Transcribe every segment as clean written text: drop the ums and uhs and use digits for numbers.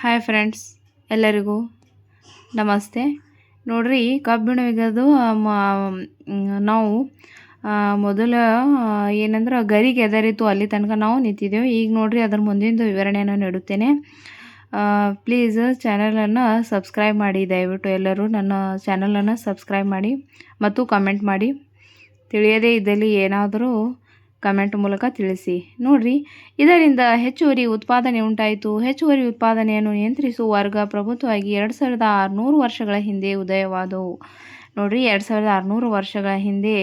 Hi friends, ಎಲ್ಲರಿಗೂ ನಮಸ್ತೆ. ನೋಡ್ರಿ, ಕಬ್ಬಿಣ ವಿಗದು ನಾವು ಮೊದಲ ಏನಂದ್ರೆ ಗರಿಗೆ ಎದರಿತ್ತು ಅಲ್ಲಿ ತನಕ ನಾವು ನಿಂತಿದ್ದೆವು. ಈಗ ನೋಡ್ರಿ ಅದರ ಮುಂದಿನ ವಿವರಣೆಯನ್ನು ನೀಡುತ್ತೇನೆ. ಪ್ಲೀಸ್ ಚಾನಲನ್ನು ಸಬ್ಸ್ಕ್ರೈಬ್ ಮಾಡಿ. ದಯವಿಟ್ಟು ಎಲ್ಲರೂ ನನ್ನ ಚಾನಲನ್ನು ಸಬ್ಸ್ಕ್ರೈಬ್ ಮಾಡಿ ಮತ್ತು ಕಮೆಂಟ್ ಮಾಡಿ. ತಿಳಿಯದೇ ಇದ್ದಲ್ಲಿ ಏನಾದರೂ ಕಮೆಂಟ್ ಮೂಲಕ ತಿಳಿಸಿ. ನೋಡ್ರಿ, ಇದರಿಂದ ಹೆಚ್ಚುವರಿ ಉತ್ಪಾದನೆ ಉಂಟಾಯಿತು. ಹೆಚ್ಚುವರಿ ಉತ್ಪಾದನೆಯನ್ನು ನಿಯಂತ್ರಿಸುವ ವರ್ಗ ಪ್ರಭುತ್ವವಾಗಿ 2600 ವರ್ಷಗಳ ಹಿಂದೆ ಉದಯವಾದವು. ನೋಡ್ರಿ, 2600 ವರ್ಷಗಳ ಹಿಂದೆ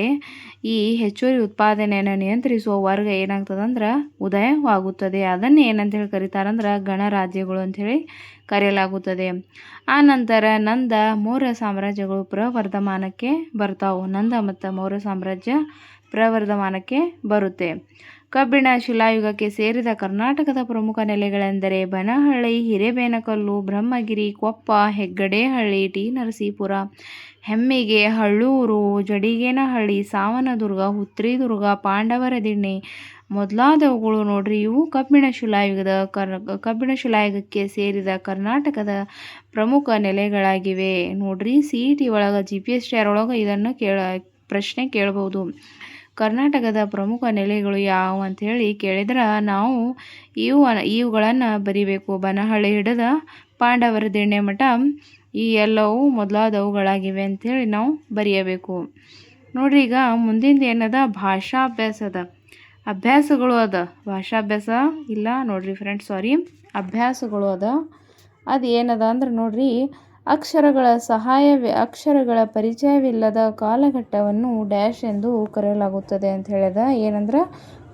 ಈ ಹೆಚ್ಚುವರಿ ಉತ್ಪಾದನೆಯನ್ನು ನಿಯಂತ್ರಿಸುವ ವರ್ಗ ಏನಾಗ್ತದಂದ್ರೆ ಉದಯವಾಗುತ್ತದೆ. ಅದನ್ನೇ ಏನಂತೇಳಿ ಕರೀತಾರಂದ್ರೆ ಗಣರಾಜ್ಯಗಳು ಅಂಥೇಳಿ ಕರೆಯಲಾಗುತ್ತದೆ. ಆ ನಂತರ ನಂದ ಮೌರ್ಯ ಸಾಮ್ರಾಜ್ಯಗಳು ಪ್ರವರ್ಧಮಾನಕ್ಕೆ ಬರ್ತಾವು. ನಂದ ಮತ್ತು ಮೌರ್ಯ ಸಾಮ್ರಾಜ್ಯ ಪ್ರವರ್ಧಮಾನಕ್ಕೆ ಬರುತ್ತೆ. ಕಬ್ಬಿಣ ಶಿಲಾಯುಗಕ್ಕೆ ಸೇರಿದ ಕರ್ನಾಟಕದ ಪ್ರಮುಖ ನೆಲೆಗಳೆಂದರೆ ಬನಹಳ್ಳಿ, ಹಿರೇಬೇನಕಲ್ಲು, ಬ್ರಹ್ಮಗಿರಿ, ಕೊಪ್ಪ, ಹೆಗ್ಗಡೇಹಳ್ಳಿ, ಟಿ. ನರಸೀಪುರ, ಹೆಮ್ಮಿಗೆ, ಹಳ್ಳೂರು, ಜಡಿಗೇನಹಳ್ಳಿ, ಸಾವನದುರ್ಗ, ಹುತ್ರಿದುರ್ಗ, ಪಾಂಡವರದಿಣ್ಣೆ ಮೊದಲಾದವುಗಳು ನೋಡ್ರಿ, ಇವು ಕಬ್ಬಿಣ ಶಿಲಾಯುಗಕ್ಕೆ ಸೇರಿದ ಕರ್ನಾಟಕದ ಪ್ರಮುಖ ನೆಲೆಗಳಾಗಿವೆ. ನೋಡ್ರಿ, CET ಒಳಗೆ GPSR ಒಳಗೆ ಇದನ್ನು ಪ್ರಶ್ನೆ ಕೇಳ್ಬೋದು. ಕರ್ನಾಟಕದ ಪ್ರಮುಖ ನೆಲೆಗಳು ಯಾವುವು ಅಂಥೇಳಿ ಕೇಳಿದ್ರೆ ನಾವು ಇವುಗಳನ್ನು ಬರಿಬೇಕು. ಬನಹಳ್ಳಿ ಹಿಡಿದ ಪಾಂಡವರದಿಣ್ಣೆ ಮಠ ಈ ಎಲ್ಲವೂ ಮೊದಲಾದವುಗಳಾಗಿವೆ ಅಂಥೇಳಿ ನಾವು ಬರೆಯಬೇಕು. ನೋಡ್ರಿ, ಈಗ ಮುಂದಿಂದ ಏನದ ಭಾಷಾಭ್ಯಾಸದ ಅಭ್ಯಾಸಗಳು ಅದ. ಭಾಷಾಭ್ಯಾಸ ಇಲ್ಲ ನೋಡ್ರಿ ಫ್ರೆಂಡ್ಸ್, ಅಭ್ಯಾಸಗಳು ಅದ. ಅದು ಏನದ ಅಂದ್ರೆ ನೋಡ್ರಿ, ಅಕ್ಷರಗಳ ಪರಿಚಯವಿಲ್ಲದ ಕಾಲಘಟ್ಟವನ್ನು ಡ್ಯಾಶ್ ಎಂದು ಕರೆಯಲಾಗುತ್ತದೆ ಅಂತ ಹೇಳಿದ. ಏನಂದ್ರೆ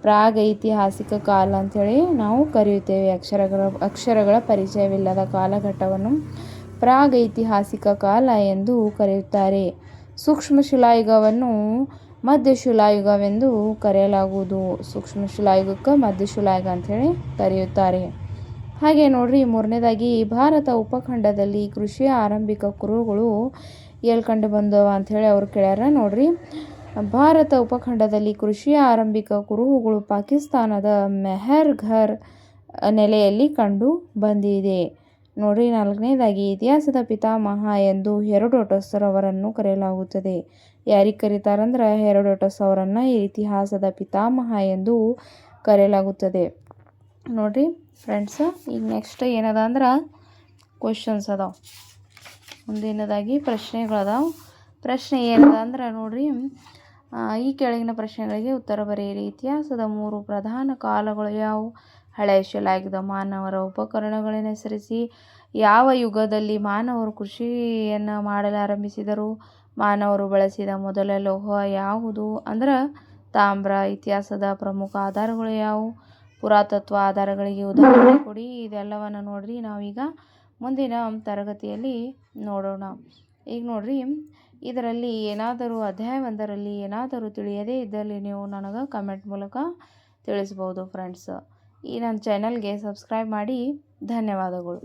ಪ್ರಾಗೈತಿಹಾಸಿಕ ಕಾಲ ಅಂಥೇಳಿ ನಾವು ಕರೆಯುತ್ತೇವೆ. ಅಕ್ಷರಗಳ ಪರಿಚಯವಿಲ್ಲದ ಕಾಲಘಟ್ಟವನ್ನು ಪ್ರಾಗೈತಿಹಾಸಿಕ ಕಾಲ ಎಂದು ಕರೆಯುತ್ತಾರೆ. ಸೂಕ್ಷ್ಮ ಶಿಲಾಯುಗವನ್ನು ಮಧ್ಯಶಿಲಾಯುಗವೆಂದು ಕರೆಯಲಾಗುವುದು. ಸೂಕ್ಷ್ಮ ಶಿಲಾಯುಗಕ್ಕೆ ಮಧ್ಯಶಿಲಾಯುಗ ಅಂಥೇಳಿ ಕರೆಯುತ್ತಾರೆ. ಹಾಗೆ ನೋಡ್ರಿ, ಮೂರನೇದಾಗಿ ಭಾರತ ಉಪಖಂಡದಲ್ಲಿ ಕೃಷಿಯ ಆರಂಭಿಕ ಕುರುಹುಗಳು ಎಲ್ಲಿ ಕಂಡು ಬಂದವ ಅಂಥೇಳಿ ಅವ್ರು ಕೇಳ್ಯಾರ. ನೋಡ್ರಿ, ಭಾರತ ಉಪಖಂಡದಲ್ಲಿ ಕೃಷಿಯ ಆರಂಭಿಕ ಕುರುಹುಗಳು ಪಾಕಿಸ್ತಾನದ ಮೆಹರ್ಘರ್ ನೆಲೆಯಲ್ಲಿ ಕಂಡು ಬಂದಿದೆ. ನೋಡ್ರಿ, ನಾಲ್ಕನೇದಾಗಿ ಇತಿಹಾಸದ ಪಿತಾಮಹ ಎಂದು ಹೆರೋಡೋಟಸ್ ಅವರನ್ನು ಕರೆಯಲಾಗುತ್ತದೆ. ಯಾರಿಗೆ ಕರೀತಾರಂದ್ರೆ ಹೆರೋಡೋಟಸ್ ಅವರನ್ನು ಇತಿಹಾಸದ ಪಿತಾಮಹ ಎಂದು ಕರೆಯಲಾಗುತ್ತದೆ. ನೋಡ್ರಿ ಫ್ರೆಂಡ್ಸ್, ಈಗ ನೆಕ್ಸ್ಟ್ ಏನದ ಅಂದ್ರೆ ಕ್ವಶನ್ಸ್ ಅದಾವೆ. ಮುಂದಿನದಾಗಿ ಪ್ರಶ್ನೆಗಳದಾವೆ. ಪ್ರಶ್ನೆ ಏನದ ಅಂದ್ರೆ ನೋಡ್ರಿ, ಈ ಕೆಳಗಿನ ಪ್ರಶ್ನೆಗಳಿಗೆ ಉತ್ತರ ಬರೆಯಿರಿ. ಇತಿಹಾಸದ 3 ಪ್ರಧಾನ ಕಾಲಗಳು ಯಾವುವು? ಹಳೆಯ ಶಿಲಾಯುಗದ ಮಾನವರ ಉಪಕರಣಗಳನ್ನು ಹೆಸರಿಸಿ. ಯಾವ ಯುಗದಲ್ಲಿ ಮಾನವರು ಕೃಷಿಯನ್ನು ಮಾಡಲು ಆರಂಭಿಸಿದರು? ಮಾನವರು ಬಳಸಿದ ಮೊದಲ ಲೋಹ ಯಾವುದು ಅಂದ್ರೆ ತಾಮ್ರ. ಇತಿಹಾಸದ ಪ್ರಮುಖ ಆಧಾರಗಳು ಯಾವುವು? ಪುರಾತತ್ವ ಆಧಾರಗಳಿಗೆ ಉದಾಹರಣೆ ಕೊಡಿ. ಇದೆಲ್ಲವನ್ನು ನೋಡ್ರಿ ನಾವೀಗ ಮುಂದಿನ ತರಗತಿಯಲ್ಲಿ ನೋಡೋಣ. ಈಗ ನೋಡ್ರಿ, ಇದರಲ್ಲಿ ಏನಾದರೂ ಅಧ್ಯಾಯ 1ರಲ್ಲಿ ಏನಾದರೂ ತಿಳಿಯದೇ ಇದ್ದಲ್ಲಿ ನೀವು ನನಗೆ ಕಮೆಂಟ್ ಮೂಲಕ ತಿಳಿಸ್ಬೋದು ಫ್ರೆಂಡ್ಸ್. ಈ ನನ್ನ ಚಾನಲ್ಗೆ ಸಬ್ಸ್ಕ್ರೈಬ್ ಮಾಡಿ. ಧನ್ಯವಾದಗಳು.